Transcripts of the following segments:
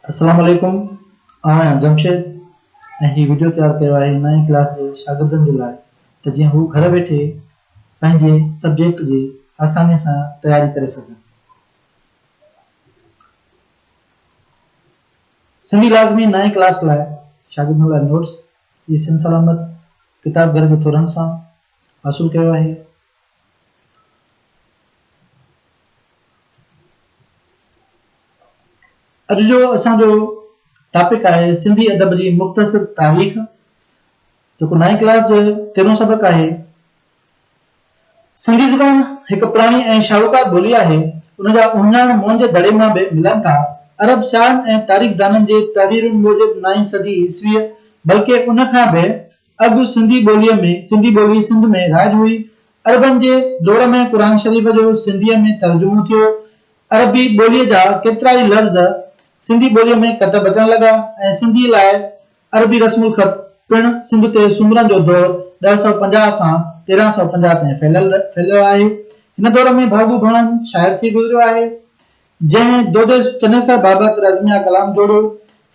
अस्सलाम वालेकुम। आहियां जमशेद ऐं ही वीडियो तैयार कयो आहे 9वीं क्लास जे शागिर्दनि जे लाइ त जीअं हू घर वेठे पंहिंजे सब्जेक्ट जी आसानीअ सां तैयारी करे सघनि। सिंधी लाज़मी 9वीं क्लास लाइ शागिर्दनि लाइ नोट्स जी सिन सलामत किताब घर में थोरनि सां हासिलु कयो आहे। अॼु जो असांजो टॉपिक आहे सिंधी अदब जी मुख़्तसिर तारीख़, जेको 9वीं क्लास जो 13हों सबक़ आहे। सिंधी ज़ुबान हिकु पुराणी ऐं शाहूकार ॿोली आहे। उन जा उहिञाण मुंहं जे दड़े मां बि मिलनि था। अरब शाइरनि ऐं तारीख़दाननि जे तहरीरुनि मूजिबि 9वीं सदी ईस्वी बल्कि उन खां बि अॻु सिंधी ॿोली सिंध में राज हुई। अरबनि जे दौर में क़ुरान शरीफ़ जो सिंधीअ में तर्जुमो थियो। अरबी ॿोलीअ जा केतिरा ई लफ़्ज़ सिंधी ॿोलीअ में कतब अचण लॻा ऐं सिंधी लाइ अरबी रस्मुल ख़त पिणु सिंध ते सुमरन जो दौर 1050 खां 1350 ताईं फैलियल आहे। हिन दौर में भागू भणन शाइर थी गुज़रियो आहे, जंहिं दोदेश चनेसर बाबत रज़मिया कलाम जोड़ियो।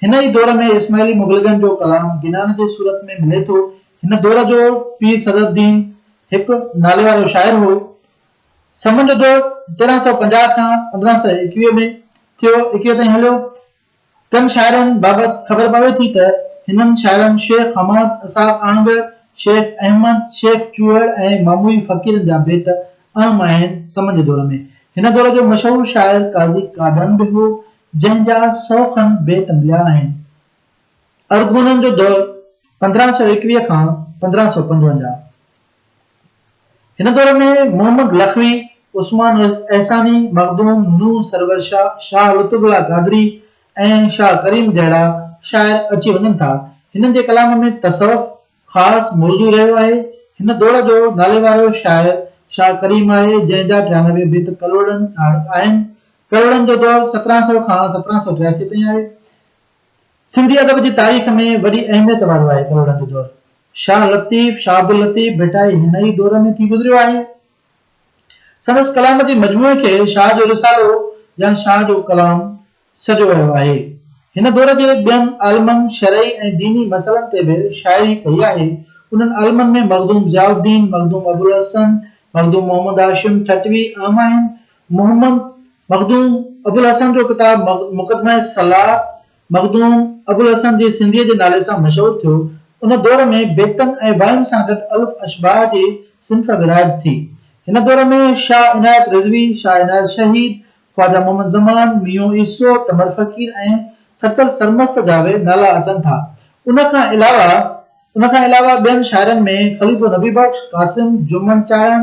हिन ई दौर में इस्माइली मुग़लगन जो कलाम गिनान जे सूरत में मिले थो। हिन दौर जो पीर सदरुद्दीन हिकु नाले वारो शाइर हो। समन जो दौर 1350 खां 1521 में थियो, 21 ताईं हलियो। कन शाइरनि बाबति ख़बर पवे थी त हिननि शाइरनि शेख हमाद असाक आणंगर, शेख अहमद, शेख चूहड़ ऐं मामूई फ़कीरनि जा बेत अहम आहिनि। समन जे दौर में हिन दौर जो मशहूर शाइर काज़ी कादन बि हो, जंहिं जा 100 खन बेत मिलिया आहिनि। अरगुननि जो दौर 1521 खां 1555। हिन दौर में मोहम्मद लखवी, उस्मान एहसानी, मखदूम, नूह सरवर शाह लुत्फुल्लाह कादरी ऐं शाह करीम जहिड़ा शाइर अची वञनि था। हिननि जे कलाम में तसव्वुफ़ ख़ासि मौज़ू रहियो आहे। हिन दौर जो नाले वारो शाइर शाह करीम आहे, जंहिं जा 93 बेत करोड़नि आहिनि। करोड़नि जो दौर 1700 खां 1783 ताईं आहे। सिंधी अदब जी तारीख़ में वॾी अहमियत वारो आहे करोड़नि जो दौर। शाह लतीफ़, शाह अब्दुल लतीफ़ भिटाई हिन ई दौर में थी गुज़रियो आहे। संदसि कलाम जी मजमूए खे शाह जो रिसालो या शाह जो कलाम सॾियो वियो आहे। हिन दौर जे ॿियनि आलिमनि शरई ऐं दीनी मसइलनि ते बि शाइरी कई आहे। उन्हनि आलिमनि में मखदूम ज़ियाउद्दीन, मखदूम अबुल हसन, मखदूम मोहम्मद हाशिम ठटवी आम आहिनि। मखदूम अबुल हसन जो किताब मुक़दमा सलाह मखदूम अबुल हसन जी सिंधीअ जे नाले सां मशहूर थियो। उन दौर में बेतन ऐं वायुनि सां गॾु अल्फ़ अशबाह जी सिन्फ़ विरायत थी। हिन दौर में शाह इनायत रिज़वी, शाह इनायत शहीद, ख्वाजा मोहम्मद ज़मान, मियों ईसो, तमर फ़कीर ऐं सतल सरमस्त जा बि नाला अचनि था। उन खां अलावा ॿियनि शाइरनि में ख़लीफ़ो नबी बख्श, कासिम, जुम्मन चारण,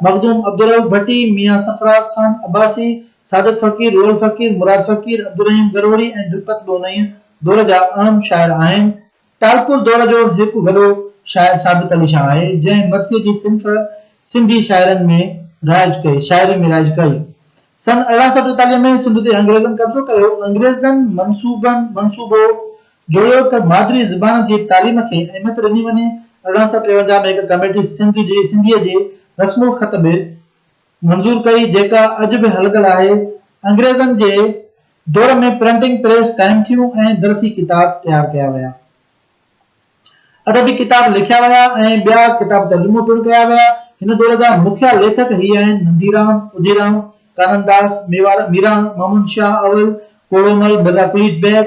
मखदूम अब्दुल भट्टी, मियां सरफराज खान अब्बासी, सादिक फ़कीर, रोहल फ़कीर, मुराद फ़कीर, अब्दुल गरोड़ी ऐं दिलपत लोनई दौर जा अहम शाइर आहिनि। तालपुर दौर जो हिकु वॾो शाइर साबित अली शाह आहे, जंहिं मरसीअ जी सिन्फ़ सिंधी शाइरी में राइज कई। सन 1843 में सिंध ते अंग्रेज़नि कब्ज़ो कयो। अंग्रेज़नि मंसूबो जोड़ियो त मादरी ज़बान जी तालीम खे अहमियत ॾिनी वञे। 1853 में हिकु कमेटी सिंधीअ जे रस्मुल ख़त बि मंज़ूर कई, जेका अॼु बि हलंदड़ आहे। अंग्रेज़नि जे दौर में प्रिंटिंग प्रेस क़ाइमु थियूं ऐं दरसी किताब तैयार कया विया। अदबी किताब लिखिया विया ऐं ॿिया किताब तर्जुमो पिणु कया विया। हिन दौर जा मुख्य लेखक ही आहिनि नंदीराम, उदीराम, काननदास, मीरा मोहम्मद शाह अवल, कोड़ोमल, मिर्ज़ा कुलीज बैग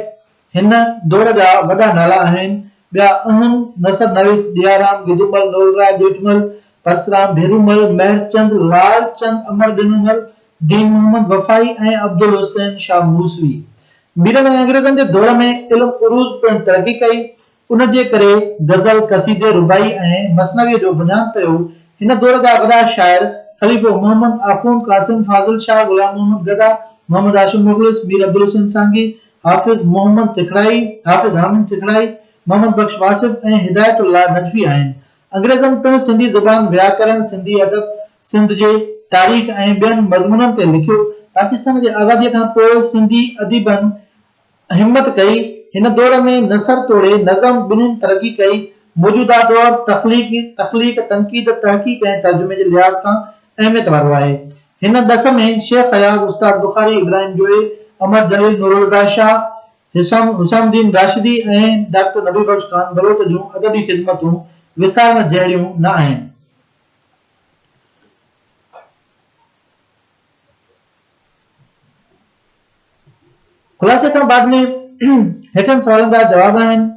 हिन दौर जा वॾा नाला आहिनि। ॿिया अहम नसर नवीस, दियाराम, गिदुमल, नौलराय जेठमल, परसराम, भेरूमल, महरचंद, लालचंद, अमर दिनूमल, दीन मोहम्मद वफ़ाई ऐं अब्दुल हुसैन शाह मूसवी। मीरनि ऐं अंग्रेज़नि जे दौर में इल्म उरूज पिणु तरक़ी कई। उन जे करे गज़ल, कसीदे, रुबाई ऐं मसनवीअ जो बुनियादु पियो। हिन दौर जा वॾा शाइर ख़लीफ़ो मोहम्मद आख़ून, कासिम फाज़िल शाह, गुलाम मोहम्मद गदा, मोहम्मद हाशिम मुख़लिस, मीर अब्दुल हुसैन सांगी, हाफ़िज़ हामिद तिखड़ाई, मोहम्मद बख्श वासिफ़ ऐं हिदायतुल्लाह नजवी आहिनि। अंग्रेज़नि पिणु सिंधी ज़बान, व्याकरण, सिंधी अदब, सिंध जे तारीख़ ऐं ॿियनि मज़मूननि ते लिखियो। पाकिस्तान जी आज़ादीअ खां पोइ सिंधी अदीबनि हिम्मत कई। हिन दौर में नसर तोड़े नज़म ॿिन्हिनि तरक़ी कई। मौजूदा दौर तख़लीक़, तनक़ीद, तहक़ीक़ ऐं तर्जुमे जे लिहाज़ खां अहमियत वारो आहे। हिन दस में शेख हयात, उस्ताद बुखारी, इब्राहिम जोए, अमर जलील, नूरुल्लाह शाह, हुसामुद्दीन राशिदी ऐं डॉक्टर नबी बख्श खान बलोच जूं अदबी ख़िदमतूं विसारण जहिड़ियूं न आहिनि। खुलासे खां बाद में हेठनि सवालनि जा जवाब आहिनि।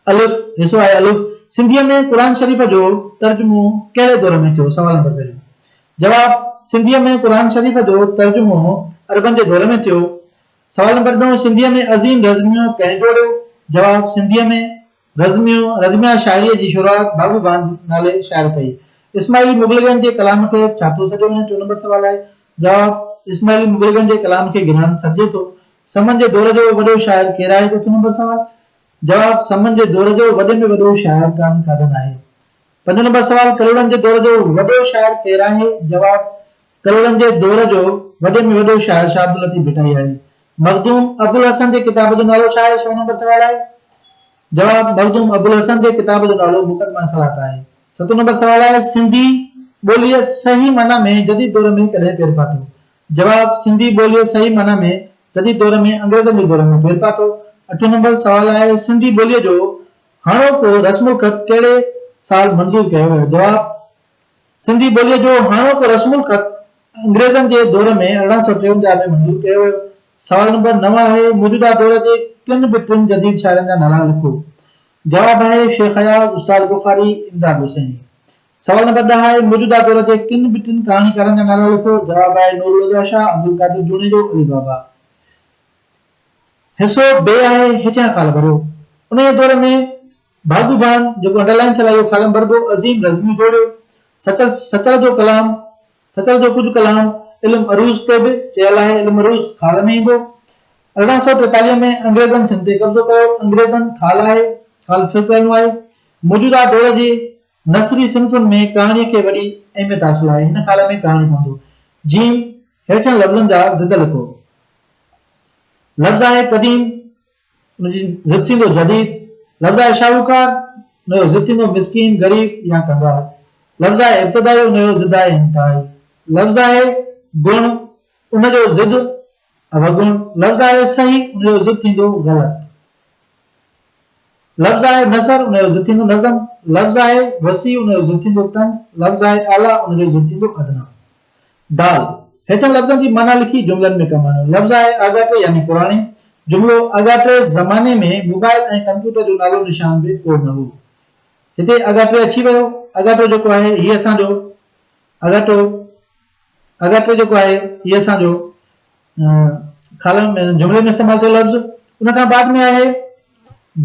अलिफ हिसो आहे अलिफ, सिंधीअ में क़ुरान शरीफ़ जो तर्जुमो कहिड़े दौर में थियो? सवाल नंबर पहिरियों। जवाब, सिंधीअ में क़ुरान शरीफ़ जो तर्जुमो अरबनि जे दौर में थियो। सवाल नंबर 9, सिंधीअ में अज़ीम रज़मियो कंहिं जोड़ियो? जवाब, सिंधीअ में रज़मिया शाइरीअ जी शुरूआत बाबू बान नाले शाइर कई। इस्माइली मुग़लिगनि जे कलाम खे छा थो सॾियो वञे? 4 नंबर सवाल आहे। जवाब, इस्माइली मुग़लिगनि जे कलाम खे गिरहन सॾिजे थो। समन जे दौर जो वॾो शाइर केरु आहे? 4 नंबर सवाल। जवाब, समन जे दौर जो वॾे में वॾो शाइर काज़ी क़ादर आहे। 5 नंबर सवाल, करोड़नि जे दौर जो वॾो शाइर केरु आहे? जवाब, करोड़नि जे दौर जो वॾे में वॾो शाइर शाह अब्दुल लतीफ़ भिटाई आहे। मखदूम अबुल हसन जे किताब जो नालो छा आहे? 6 नंबर सवाल आहे। जवाब, मखदूम अबुल हसन जे किताब जो नालो मुक़दमा सलात आहे। 7 नंबर सवाल आहे, सिंधी ॿोलीअ सही माना में जदीद दौर में कॾहिं पेर पातो? जवाब, सिंधी ॿोलीअ सही माना में जदीद दौर में अंग्रेज़नि जे दौर में पेर पातो। 8 नंबर सवाल आहे, सिंधी ॿोलीअ जो हाणोको रस्मुल ख़त कहिड़े साल मंज़ूर कयो वियो? जवाब, सिंधी ॿोलीअ जो हाणोको रस्मुल ख़त अंग्रेज़नि जे दौर में 1853 में मंज़ूर कयो वियो। सवाल नंबर 9 आहे, मौजूदा दौर जे किन बि टिनि जदीद शाइरनि जा नाला लिखो? जवाब आहे, शेख हयात, उस्ताद बुखारी, इमदाद हुसैनी। सवाल नंबर 10 आहे, मौजूदा दौर जे किन बि टिनि कहाणीकारनि जा नाला लिखो? जवाब आहे, नूरुल हुदा शाह, अब्दुल कादिर जूनेजो, अली बाबा। हिसो बे आहे, हेठियां खाल भरियो। उन दौर में बाबू बान जेको अंडरलाइन थियल आहे खालम भरबो, अज़ीम रज़मी जोड़ियो। सतर जो कुझु कलाम इल्म अरूज ते बि चयल आहे। इल्म अरूज खाल में ईंदो। 1843 में अंग्रेज़नि सिंध ते कब्ज़ो कयो। अंग्रेज़नि खाल आहे, खाल फिर करणो आहे। मौजूदा दौर जी नसरी सिन्फ़ुनि में कहाणीअ खे वॾी अहमियत हासिल आहे। हिन खाल में कहाणी पवंदो। जीम, हेठियनि लफ़्ज़नि जा ज़िद लिखो। लफ़्ज़ आहे क़दीम, उनजी ज़िद थींदो जदीद। लफ़्ज़ आहे शाहूकार, उनजो ज़िद थींदो मिस्कीन, गरीब या कंगाल। लफ़्ज़ आहे इब्तिदाई, उनजो ज़िद आहे इंतहाई। लफ़्ज़ आहे गुण, उनजो ज़िद अवगुण। लफ़्ज़ आहे सही, उनजो ज़िद थींदो ग़लत। लफ़्ज़ आहे नसर, उनजो ज़िद थींदो नज़म। लफ़्ज़ आहे वसी, उनजो ज़िद थींदो तंग। लफ़्ज़ आहे आला, उनजो ज़िद थींदो अदना। दाल, हेठनि लफ़्ज़नि जी माना लिखी जुमलनि में कमु आणियो। लफ़्ज़ आहे अगाटे यानी पुराणे। जुमिलो, अगाटे ज़माने में मोबाइल ऐं कंप्यूटर जो नालो निशान बि को न हो। हिते अगाटे अची वियो। अगाटो जेको आहे हीअ असांजो अगाटे जेको आहे हीअ असांजो खालम में जुमिले में इस्तेमालु थियो लफ़्ज़। उन खां बाद में आहे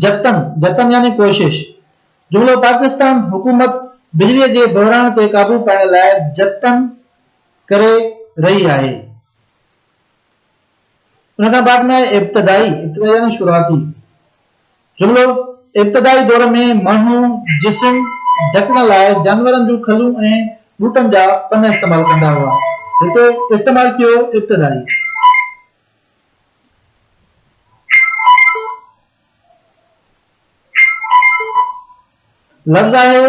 जतन यानी कोशिश। जुमिलो, पाकिस्तान हुकूमत बिजलीअ जे बहिराण ते काबू पाइण लाइ जतन करे रही आहे। उन खां बाद में आहे इब्तिदाई यानी शुरूआती। जुमिलो, इब्तिदाई दौर में माण्हू जिस्म ढकण लाइ जानवरनि जूं खलूं ऐं ॿूटनि जा पन इस्तेमालु कंदा हुआ। हिते इस्तेमालु थियो इब्तिदाई। लफ़्ज़ आहे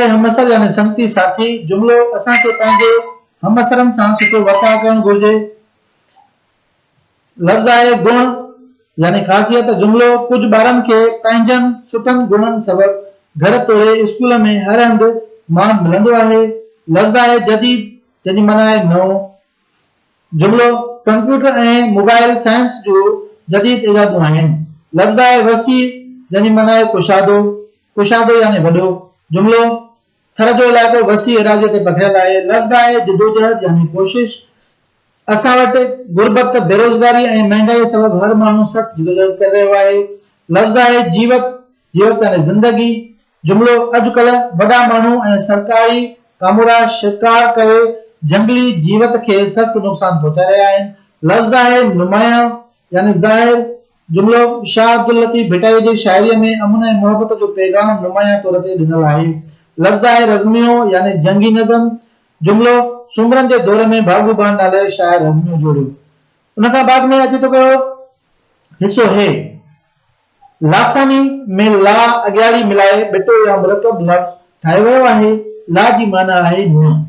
हमअसर यानी संगती साथी। जुमिलो, असांखे पंहिंजे हमअसरनि सां सुठो वर्ताव करणु घुर्जे। लफ़्ज़ आहे गुण यानी ख़ासियत। जुमिलो, कुझु ॿारनि खे पंहिंजनि सुठनि गुणनि सबबु घर तोड़े स्कूल में हर हंधि मान मिलंदो आहे। लफ़्ज़ आहे जदीद, जंहिंजी माना आहे नओं। जुमिलो, कंप्यूटर ऐं मोबाइल साइंस जो जदीद इजादूं आहिनि। लफ़्ज़ आहे वसी, जंहिंजी माना आहे कुशादो यानी वॾो। जुमिलो, थर जो इलाइक़ो वसी एराज़ीअ ते पखिड़ियल आहे। लफ़्ज़ आहे जिदोजहद यानी कोशिश। असां वटि गुरबत, बेरोज़गारी ऐं महांगाई सबबु हर माण्हू सख़्त जिदोजहद करे रहियो आहे। लफ़्ज़ आहे जीवत यानी ज़िंदगी। जुमिलो, अॼुकल्ह वॾा माण्हू ऐं सरकारी कामूरा शिकार करे जंगली जीवत खे सख़्त नुक़सान पहुचाए रहिया आहिनि। लफ़्ज़ आहे नुमायां यानी ज़ाहिर। जुमिलो, शाह अब्दुल लतीफ़ भिटाई जी शाइरीअ में अमन ऐं मोहबत जो पैगाम नुमायां तौर ते ॾिनल आहे। लफ़्ज़ आहे रज़मियो यानी जंगी नज़म। जुमिलो, सुमरन जे दौर में बाबू बान नाले शाइर रज़मियो जोड़ियो। उन खां बाद में अचे थो पियो हिसो हे। लाफ़ानी में ला अॻियाड़ी मिलाए बिटो या मुरकब लफ़्ज़ ठाहियो वियो आहे। ला जी माना आहे नुंहुं।